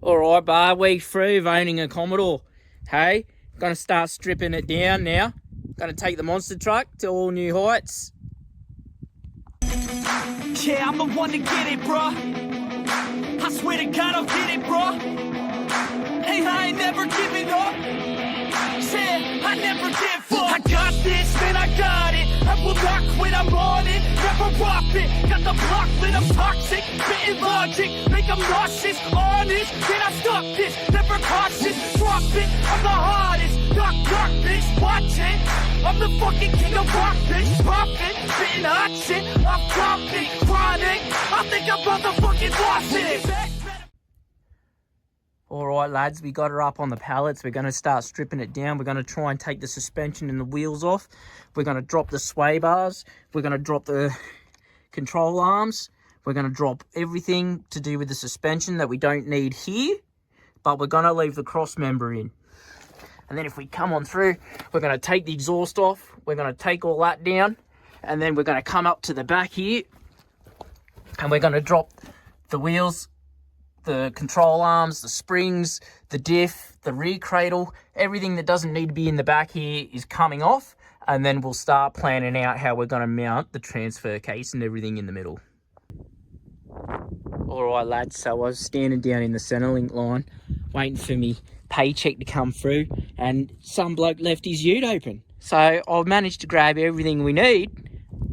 Alright, bar, week 3 of owning a Commodore. Hey, gonna start stripping it down now. Gonna take the monster truck to all new heights. Yeah, I'm the one to get it, bruh. I swear to God I'll get it, bruh. Hey, I ain't never giving up. Yeah, I never give up. I got this, man, I got it. I will not quit, I'm on it. Never rock it. Got the block lit, I'm toxic. Spitting logic, make them nauseous. Honest, can I stop this? Never cautious, drop it. I'm the hardest. Knock, knock, bitch, watch it. I'm the fucking king of rock, bitch. Poppin', spitting hot shit. I'm dropping, chronic. I think I'm motherfucking lost it. Alright lads, we got her up on the pallets. We're going to start stripping it down. We're going to try and take the suspension and the wheels off. We're going to drop the sway bars. We're going to drop the control arms. We're going to drop everything to do with the suspension that we don't need here. But we're going to leave the cross member in. And then if we come on through, we're going to take the exhaust off. We're going to take all that down. And then we're going to come up to the back here. And we're going to drop the wheels, the control arms, the springs, the diff, the rear cradle, everything that doesn't need to be in the back here is coming off. And then we'll start planning out how we're going to mount the transfer case and everything in the middle. Alright lads, so I was standing down in the Centrelink line, waiting for me paycheck to come through, and some bloke left his ute open. So I've managed to grab everything we need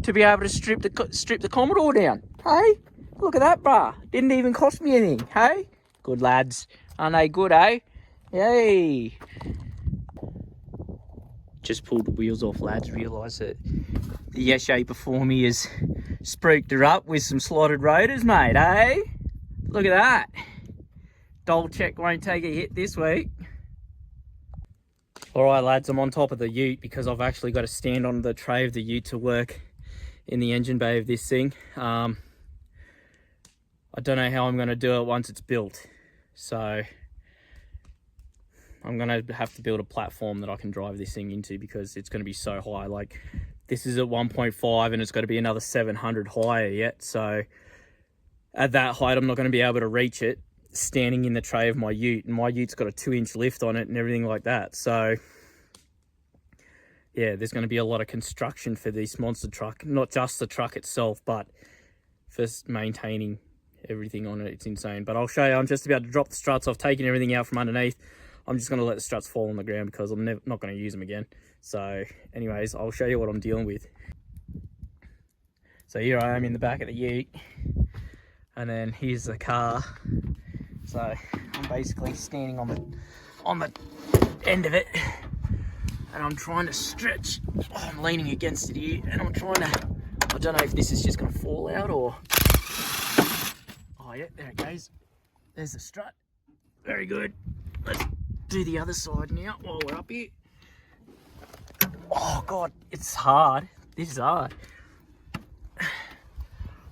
to be able to strip the Commodore down. Hey? Look at that, brah. Didn't even cost me anything, hey? Good lads. Aren't they good, eh? Yay. Just pulled the wheels off, lads. Realised that the Yeshe before me has spruiked her up with some slotted rotors, mate, eh? Look at that. Dolchek won't take a hit this week. Alright, lads, I'm on top of the ute because I've actually got to stand on the tray of the ute to work in the engine bay of this thing. I don't know how I'm going to do it once it's built. So I'm going to have to build a platform that I can drive this thing into because it's going to be so high. Like, this is at 1.5 and it's got to be another 700 higher yet. So at that height, I'm not going to be able to reach it standing in the tray of my ute. And my ute's got a 2-inch lift on it and everything like that. So yeah, there's going to be a lot of construction for this monster truck. Not just the truck itself, but for maintaining everything on it. It's insane. But I'll show you. I'm just about to drop the struts. I've taken everything out from underneath. I'm just going to let the struts fall on the ground because I'm not going to use them again. So anyways, I'll show you what I'm dealing with. So here I am in the back of the ute, and then here's the car. So I'm basically standing on the end of it, and I'm trying to stretch. Oh, I'm leaning against it here, and I'm trying to, I don't know if this is just going to fall out or, oh yeah, there it goes. There's the strut. Very good. Let's do the other side now while we're up here. Oh God, it's hard. This is hard.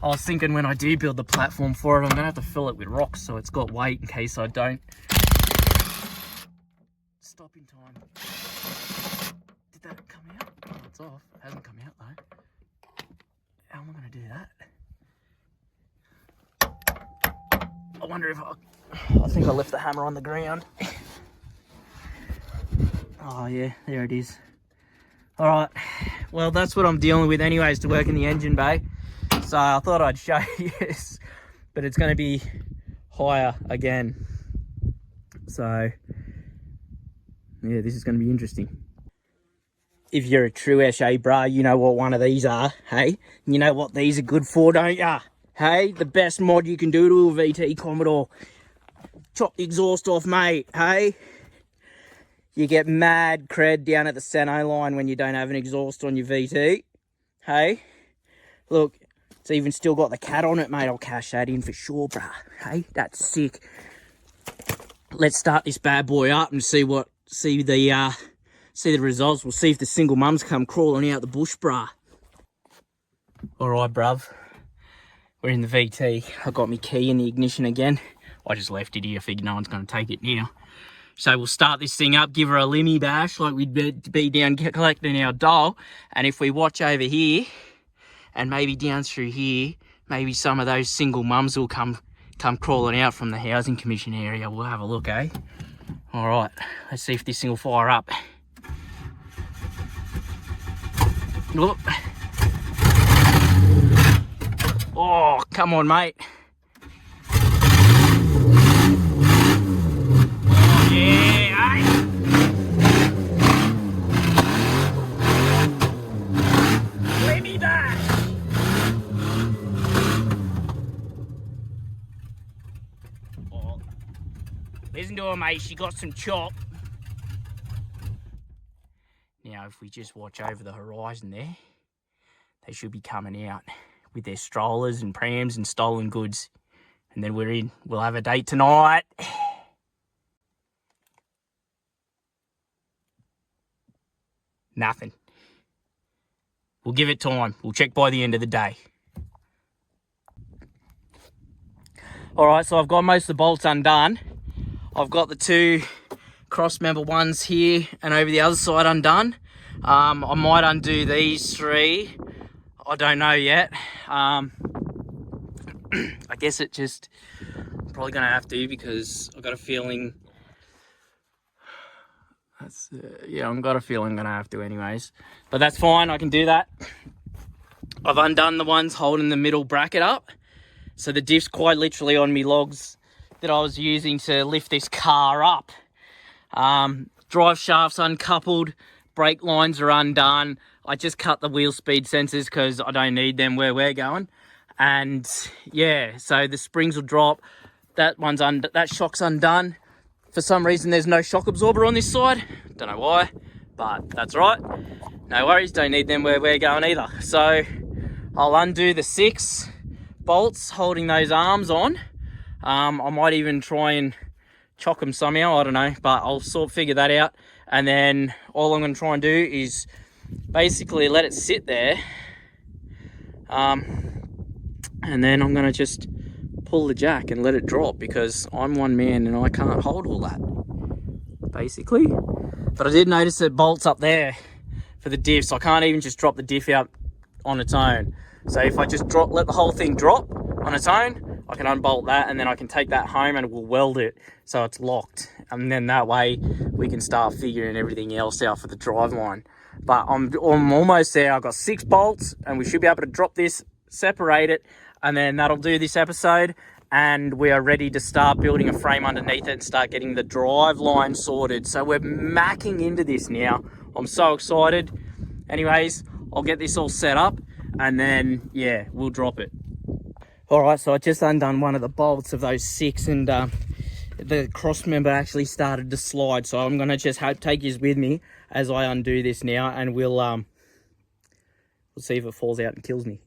I was thinking when I do build the platform for it, I'm gonna have to fill it with rocks so it's got weight in case I don't stop in time. Did that come out? Oh, it's off. It hasn't come out though. How am I gonna do that? I wonder if I think I left the hammer on the ground. Oh yeah, there it is. All right, well that's what I'm dealing with anyways to work in the engine bay. So I thought I'd show you this, but it's going to be higher again. So yeah, this is going to be interesting. If you're a true SA bro, you know what one of these are, hey? You know what these are good for, don't ya? Hey, the best mod you can do to a VT Commodore. Chop the exhaust off, mate, hey? You get mad cred down at the Seno line when you don't have an exhaust on your VT. Hey, look, it's even still got the cat on it, mate. I'll cash that in for sure, bruh. Hey, that's sick. Let's start this bad boy up and see the results. We'll see if the single mums come crawling out the bush, bruh. All right, bruv. We're in the VT. I got my key in the ignition again. I just left it here. Figured no one's going to take it now. So we'll start this thing up, give her a limmy bash like we'd be down collecting our doll. And if we watch over here and maybe down through here, maybe some of those single mums will come come crawling out from the Housing Commission area. We'll have a look, eh? All right, let's see if this thing will fire up. Look. Oh, come on, mate. Oh, yeah, eh? Let me back. Oh, listen to her, mate. She got some chop. Now, if we just watch over the horizon there, they should be coming out with their strollers and prams and stolen goods. And then we're in. We'll have a date tonight. Nothing. We'll give it time. We'll check by the end of the day. All right, so I've got most of the bolts undone. I've got the two cross member ones here and over the other side undone. I might undo these three. I don't know yet. I guess it just probably gonna have to, because I've got a feeling that's yeah, I've got a feeling I'm gonna have to anyways, but that's fine. I can do that. I've undone the ones holding the middle bracket up, so the diff's quite literally on me logs that I was using to lift this car up. Drive shaft's uncoupled, brake lines are undone. I just cut the wheel speed sensors because I don't need them where we're going. And yeah, so the springs will drop. That shock's undone. For some reason, there's no shock absorber on this side. Don't know why, but that's right. No worries, don't need them where we're going either. So I'll undo the 6 bolts holding those arms on. I might even try and chock them somehow, I don't know, but I'll figure that out. And then all I'm going to try and do is basically let it sit there, and then I'm going to just pull the jack and let it drop, because I'm one man and I can't hold all that, basically. But I did notice that bolts up there for the diff, so I can't even just drop the diff out on its own. So if I just let the whole thing drop on its own, I can unbolt that, and then I can take that home and we'll weld it so it's locked, and then that way we can start figuring everything else out for the drive line. But I'm almost there. I've got 6 bolts and we should be able to drop this, separate it, and then that'll do this episode. And we are ready to start building a frame underneath it and start getting the drive line sorted. So we're macking into this now. I'm so excited. Anyways, I'll get this all set up and then, yeah, we'll drop it. All right, so I just undone one of the bolts of those 6, and the cross member actually started to slide. So I'm gonna just take you with me as I undo this now, and we'll see if it falls out and kills me.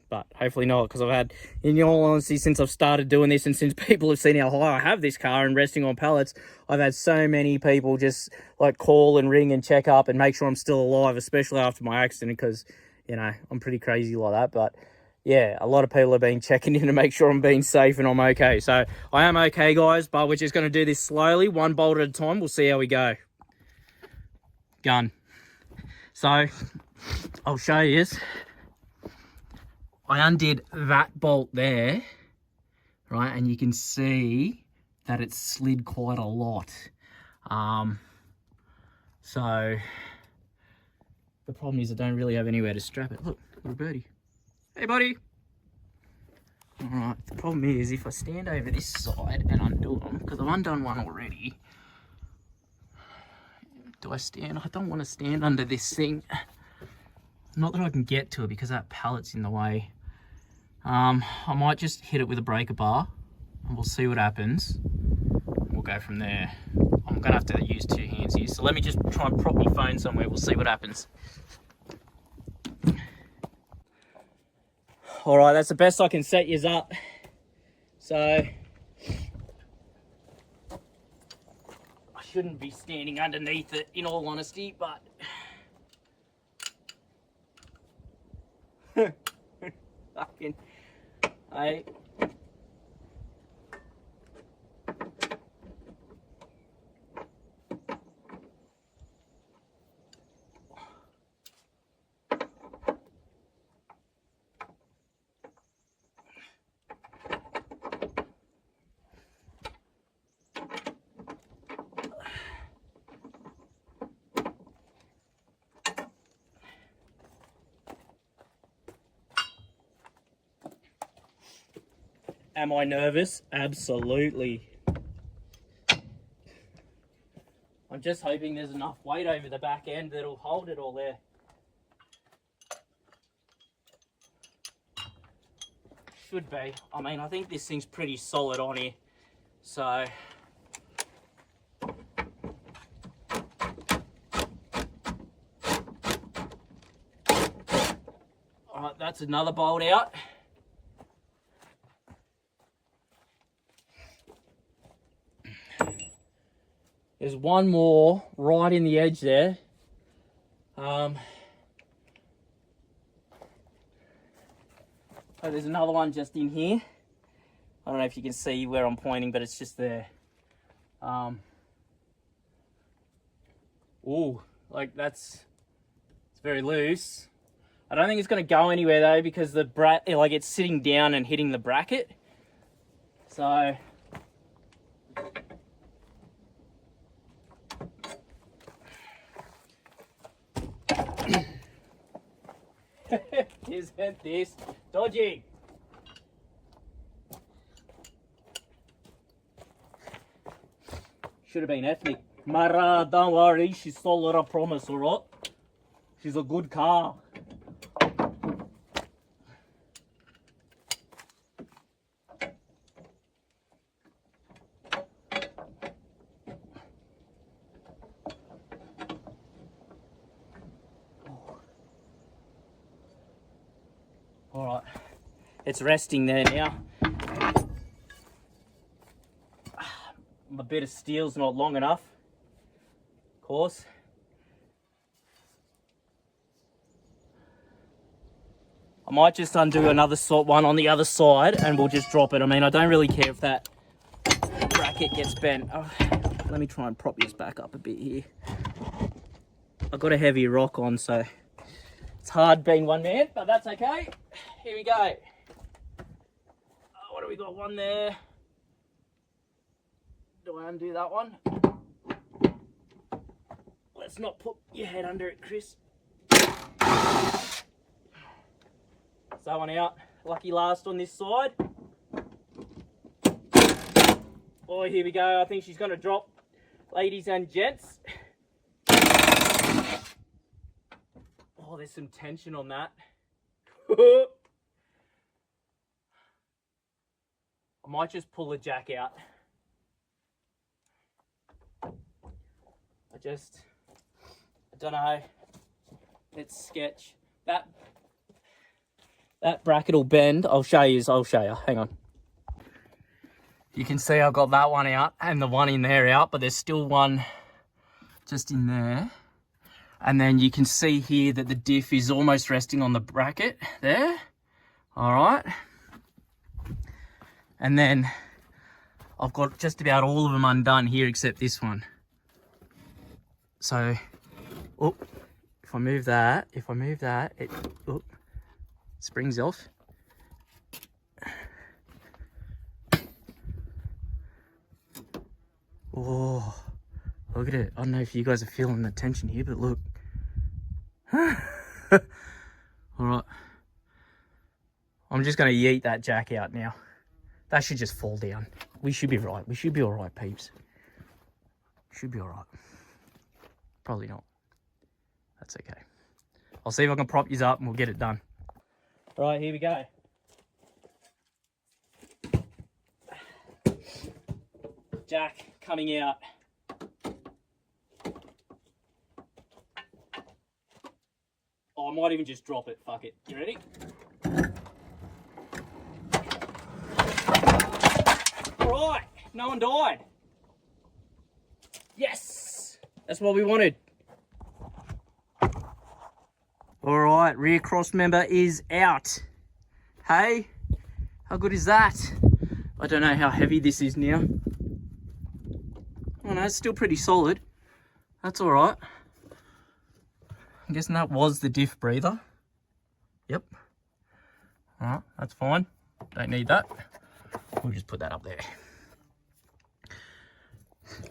But hopefully not, because I've had, in all honesty, since I've started doing this and since people have seen how high I have this car and resting on pallets, I've had so many people just like call and ring and check up and make sure I'm still alive, especially after my accident, because, you know, I'm pretty crazy like that. But yeah, a lot of people have been checking in to make sure I'm being safe and I'm okay. So I am okay, guys, but we're just going to do this slowly, one bolt at a time. We'll see how we go. Gun. So I'll show you this. I undid that bolt there, right? And you can see that it slid quite a lot. So the problem is I don't really have anywhere to strap it. Look, little birdie. Hey, buddy. All right, the problem is if I stand over this side and undo them, because I've undone one already. Do I stand? I don't want to stand under this thing. Not that I can get to it because that pallet's in the way. I might just hit it with a breaker bar and we'll see what happens. We'll go from there. I'm gonna have to use 2 hands here, so let me just try and prop my phone somewhere. We'll see what happens. All right, that's the best I can set yous up. So I shouldn't be standing underneath it, in all honesty, but fucking, hey. Am I nervous? Absolutely. I'm just hoping there's enough weight over the back end that'll hold it all there. Should be. I mean, I think this thing's pretty solid on here. So... Alright, that's another bolt out. There's one more right in the edge there. Oh, there's another one just in here. I don't know if you can see where I'm pointing, but it's just there. Ooh, like it's very loose. I don't think it's going to go anywhere though, because the like it's sitting down and hitting the bracket. So isn't this dodgy? Should have been ethnic. Mara, don't worry, she's solid, I promise, alright? She's a good car. Alright, it's resting there now. A bit of steel's not long enough, of course. I might just undo another one on the other side and we'll just drop it. I mean, I don't really care if that bracket gets bent. Oh, let me try and prop this back up a bit here. I've got a heavy rock on, so it's hard being one man, but that's okay. Here we go. What do we got? One there. Do I undo that one? Let's not put your head under it, Chris. That one out. Lucky last on this side. Oh, here we go. I think she's going to drop, ladies and gents. Oh, there's some tension on that. I might just pull the jack out. I don't know. It's sketch. That bracket will bend. I'll show you. Hang on. You can see I've got that one out and the one in there out, but there's still one just in there. And then you can see here that the diff is almost resting on the bracket there. All right. And then I've got just about all of them undone here except this one. So, oh, if I move that, it springs off. Oh, look at it. I don't know if you guys are feeling the tension here, but look. All right. I'm just going to yeet that jack out now. That should just fall down. We should be right. We should be all right, peeps. Should be all right. Probably not. That's okay. I'll see if I can prop you up and we'll get it done. Right, here we go. Jack coming out. Oh, I might even just drop it. Fuck it. You ready? All right. No one died. Yes. That's what we wanted. All right. Rear cross member is out. Hey, how good is that? I don't know how heavy this is now. Oh no, it's still pretty solid. That's all right. I'm guessing that was the diff breather. Yep. All right, that's fine. Don't need that. We'll just put that up there.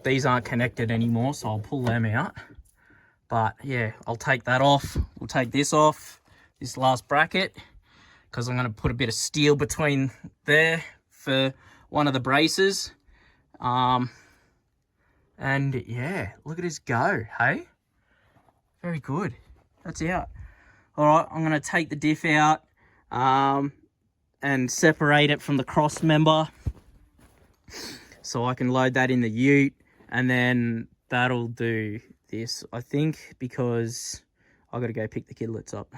These aren't connected anymore, so I'll pull them out. But yeah, I'll take that off. We'll take this off, this last bracket, because I'm going to put a bit of steel between there for one of the braces. And yeah, look at us go, hey? Very good. That's out. All right, I'm going to take the diff out and separate it from the cross member so I can load that in the ute, and then that'll do this, I think, because I've got to go pick the kidlets up.